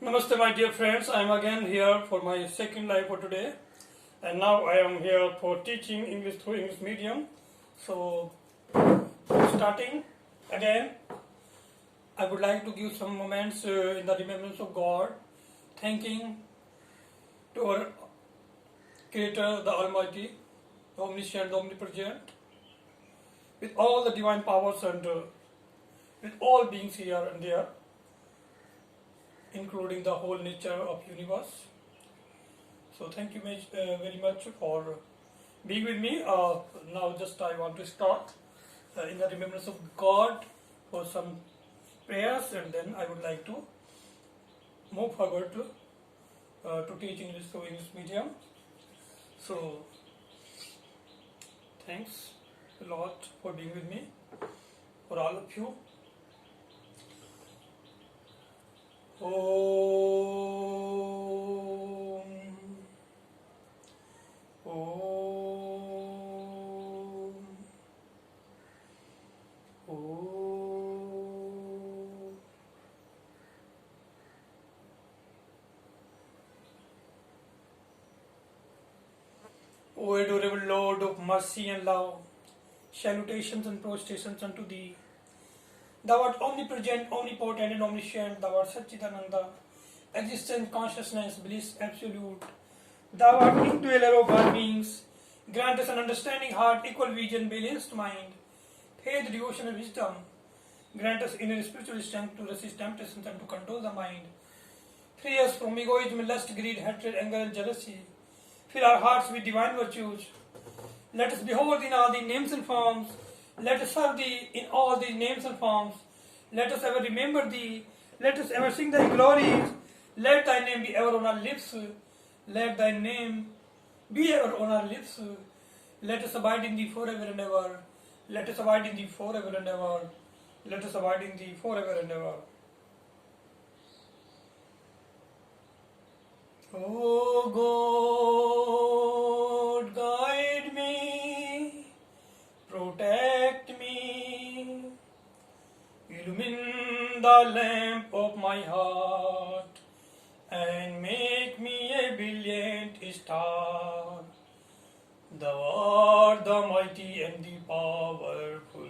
Namaste, my dear friends. I am again here for my second live for today, and now I am here for teaching English through English medium. So, starting again, I would like to give some moments in the remembrance of God, thanking to our Creator, the Almighty, the Omniscient, the Omnipresent, with all the divine powers and with all beings here and there, including the whole nature of universe. So thank you very much for being with me. Now just I want to start in the remembrance of God for some prayers, and then I would like to move forward to teach English through English medium. So thanks a lot for being with me, for all of you. Om Om Om. O adorable Lord of mercy and love, salutations and prostrations unto Thee. Thou art omnipresent, omnipotent, and omniscient. Thou art Satchitananda, existence, consciousness, bliss, absolute. Thou art indweller of all beings. Grant us an understanding heart, equal vision, balanced mind, faith, devotion, and wisdom. Grant us inner spiritual strength to resist temptations and to control the mind. Free us from egoism, lust, greed, hatred, anger, and jealousy. Fill our hearts with divine virtues. Let us behold in all the names and forms. Let us serve Thee in all These names and forms. Let us ever remember Thee. Let us ever sing Thy glories. Let Thy name be ever on our lips. Let Thy name be ever on our lips. Let us abide in Thee forever and ever. Let us abide in Thee forever and ever. Let us abide in Thee forever and ever. O God, guide me, protect me, illumine the lamp of my heart, and make me a brilliant star. Thou art the mighty and the powerful.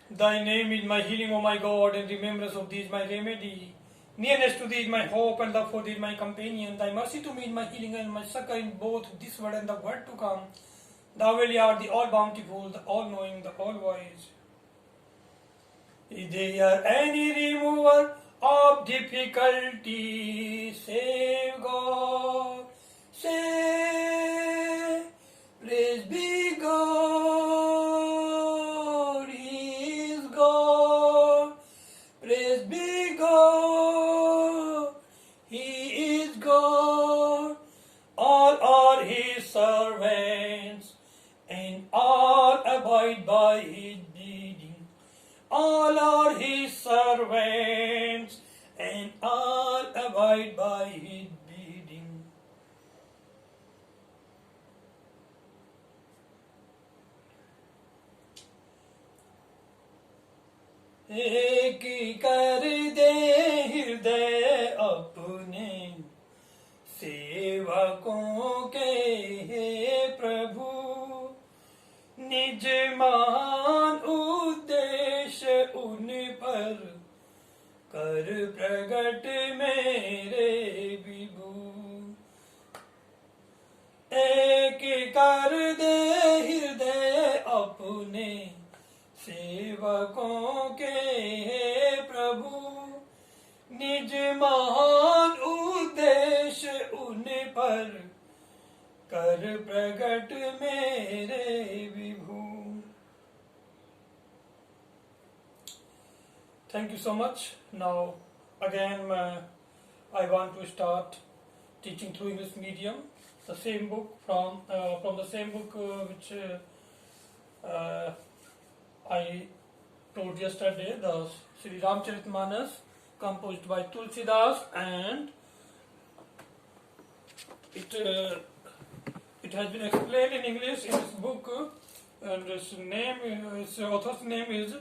Thy name is my healing, O my God, and remembrance of Thee is my remedy. Nearness to Thee is my hope, and love for Thee is my companion. Thy mercy to me is my healing and my succor in both this world and the world to come. Thou really art the all-bountiful, the all-knowing, the all-wise. Is there any remover of difficulty save God? Say, praise be God, He is God. Praise be God, He is God. All are His servants, and all abide by His bidding. All are His servants, and all abide by His bidding. एक कर दे हृदय अपने सेवकों के हे प्रभु, निज महान उद्देश्य उन पर कर प्रगट मेरे विभु। एक कर दे हृदय अपने सेवकों के हे प्रभु, निज महान उद्देश्य उन पर कर प्रगट मेरे विभु। Thank you so much. Now again I want to start teaching through English medium, the same book from the same book which I told yesterday, the Sri Ramcharitmanas, composed by Tulsidas, and it has been explained in English in this book, and its author's name is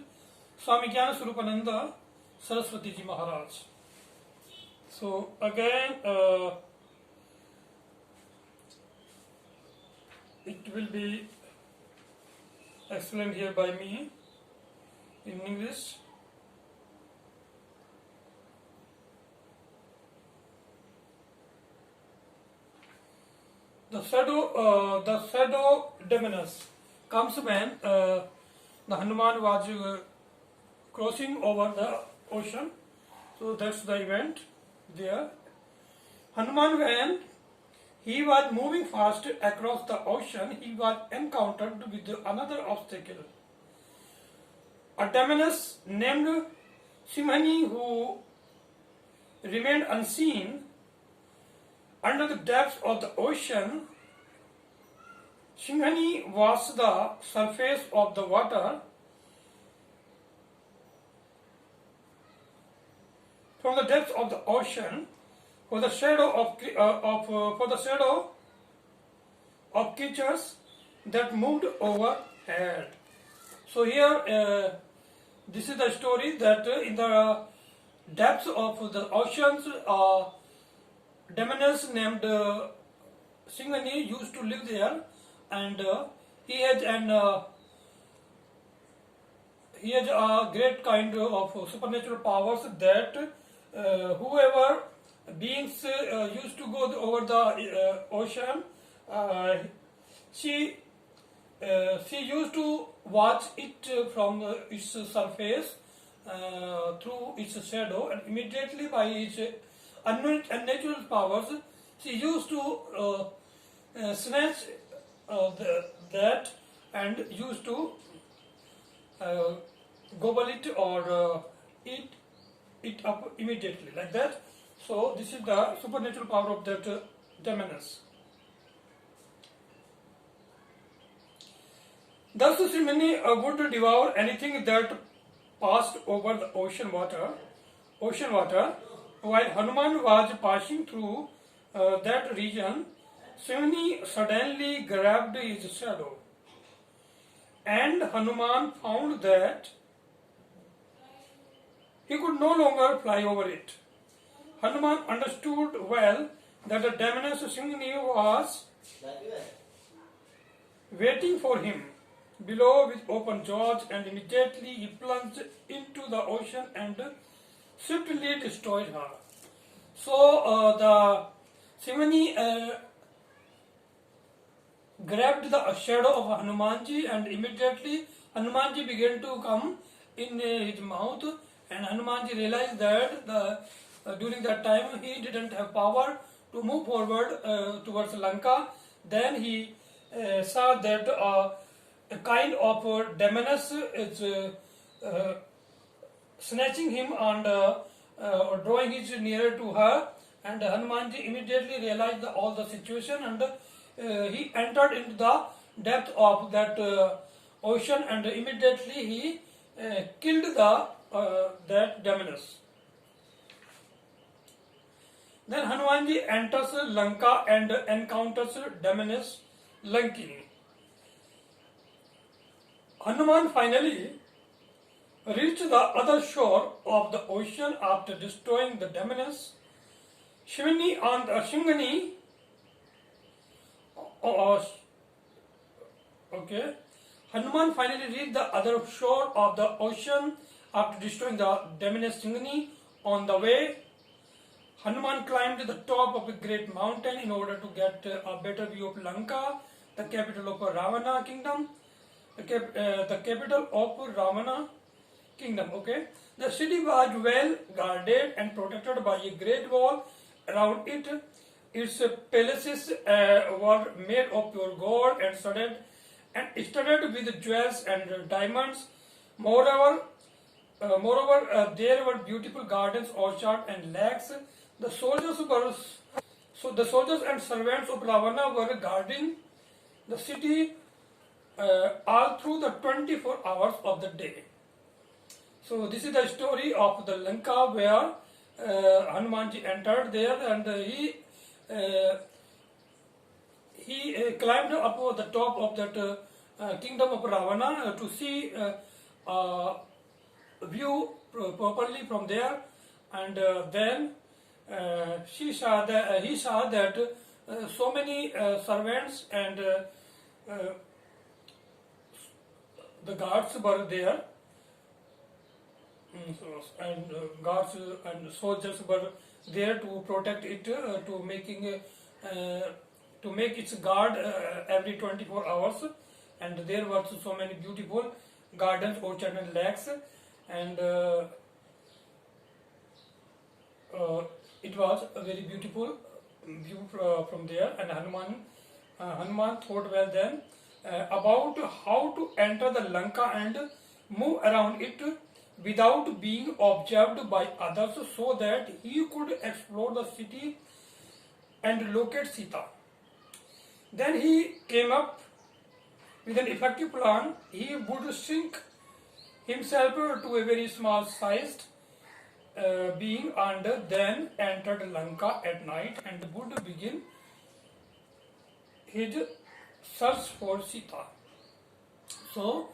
Swami Jnana Swarupananda Saraswati Ji Maharaj. So again, it will be explained here by me in English. The shadow demoness comes when the Hanuman was crossing over the ocean. So that's the event there. Hanuman, when he was moving fast across the ocean, he was encountered with another obstacle. A demoness named Simhani, who remained unseen under the depths of the ocean. Simhani was the surface of the water. From the depths of the ocean, for the shadow of creatures that moved overhead. So here, this is the story that in the depths of the oceans, demoness named Simhani used to live there, and he has a great kind of supernatural powers that whoever beings used to go over the ocean, she used to watch it from its surface through its shadow, and immediately by its unnatural powers, she used to snatch that and used to gobble it or eat it up immediately, like that. So this is the supernatural power of that demoness. Thus Simhani would devour anything that passed over the ocean water. While Hanuman was passing through that region, Simhani suddenly grabbed his shadow, and Hanuman found that he could no longer fly over it. Hanuman understood well that the demoness Simhani was waiting for him below with open jaws, and immediately he plunged into the ocean and swiftly destroyed her. So the Simhani grabbed the shadow of Hanumanji, and immediately Hanumanji began to come in his mouth, and Hanumanji realized that during that time he didn't have power to move forward towards Lanka. Then he saw that a kind of demoness is snatching him and drawing it nearer to her, and Hanumanji immediately realized all the situation, and he entered into the depth of that ocean, and immediately he killed that demoness. Then Hanumanji enters Lanka and encounters demoness Lankini. Hanuman finally reached the other shore of the ocean after destroying the demoness. Simhani Hanuman finally reached the other shore of the ocean after destroying the demoness Simhani. On the way, Hanuman climbed to the top of a great mountain in order to get a better view of Lanka, the capital of Ravana kingdom. The capital of Ravana kingdom. Okay, the city was well guarded and protected by a great wall around it. Its palaces were made of pure gold and studded with jewels and diamonds. Moreover, there were beautiful gardens, orchards, and lakes. The soldiers and servants of Ravana were guarding the city all through the 24 hours of the day. So this is the story of the Lanka, where Hanumanji entered there, and he climbed up the top of that kingdom of Ravana to see view properly from there, and then he saw that so many servants and the guards were there. And guards and soldiers were there to protect it, to make its guard every 24 hours. And there were so many beautiful gardens, orchards and lakes, and it was a very beautiful view from there. And Hanuman thought well then about how to enter the Lanka and move around it without being observed by others, so that he could explore the city and locate Sita. Then he came up with an effective plan. He would shrink himself to a very small sized being, and then entered Lanka at night and would begin his search for Sita. So,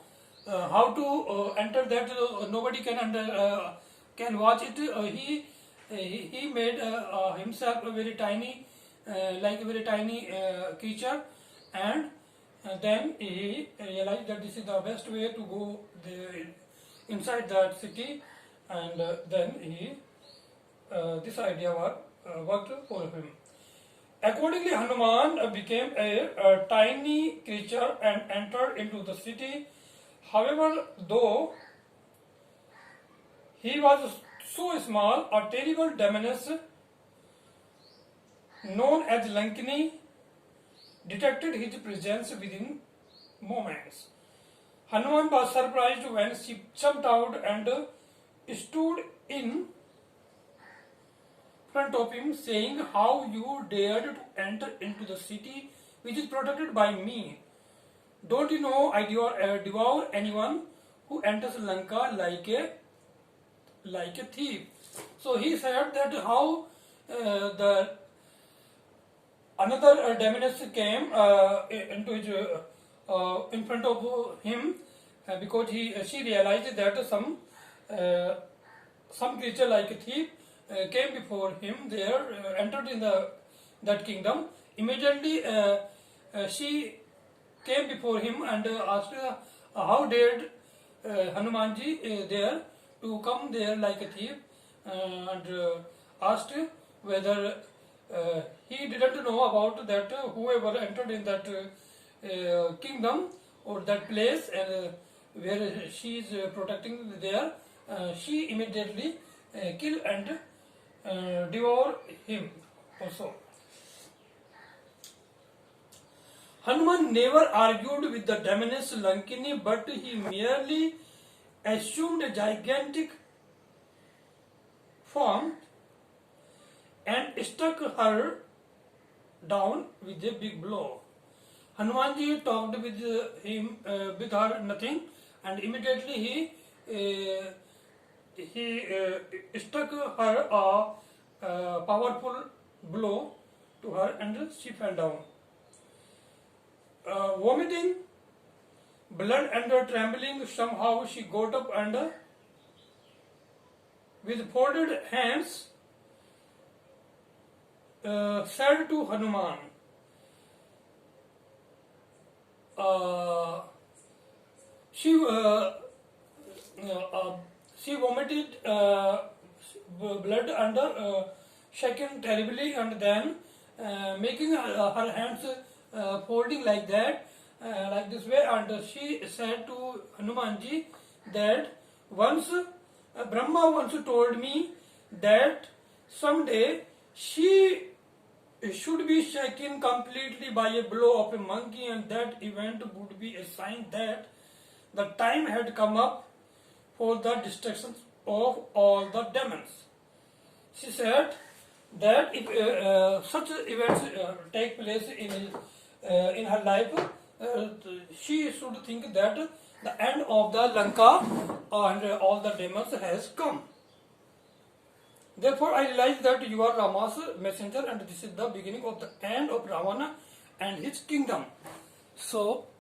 how to enter that? Nobody can watch it. He made himself a very tiny, like a very tiny creature, and then he realized that this is the best way to go inside that city, and then this idea worked for him. Accordingly, Hanuman became a tiny creature and entered into the city. However, though he was so small, a terrible demoness known as Lankini detected his presence within moments. Hanuman was surprised when she jumped out and stood in front of him, saying, "How you dared to enter into the city which is protected by me? Don't you know I devour anyone who enters Lanka like a thief?" So he said that how the another demoness came into his in front of him, because she realized that some creature like a thief came before him there, entered in that kingdom. Immediately she came before him and asked, how dared Hanumanji there to come there like a thief, and asked whether he didn't know about that whoever entered in that kingdom or that place, and where she is protecting there, she immediately kill and devour him also. Hanuman never argued with the demoness Lankini, but he merely assumed a gigantic form and struck her down with a big blow. Hanumanji talked with her nothing, and immediately he struck her a powerful blow to her, and she fell down. Vomiting blood and trembling, somehow she got up and with folded hands said to Hanuman, she vomited blood and shaken terribly, and then making her hands folding like that, like this way, and she said to Hanumanji that once Brahma once told me that someday she should be shaken completely by a blow of a monkey, and that event would be a sign that the time had come up for the destruction of all the demons. She said that if such events take place in her life, she should think that the end of the Lanka and all the demons has come. Therefore, I realize that you are Rama's messenger, and this is the beginning of the end of Ravana and his kingdom. So,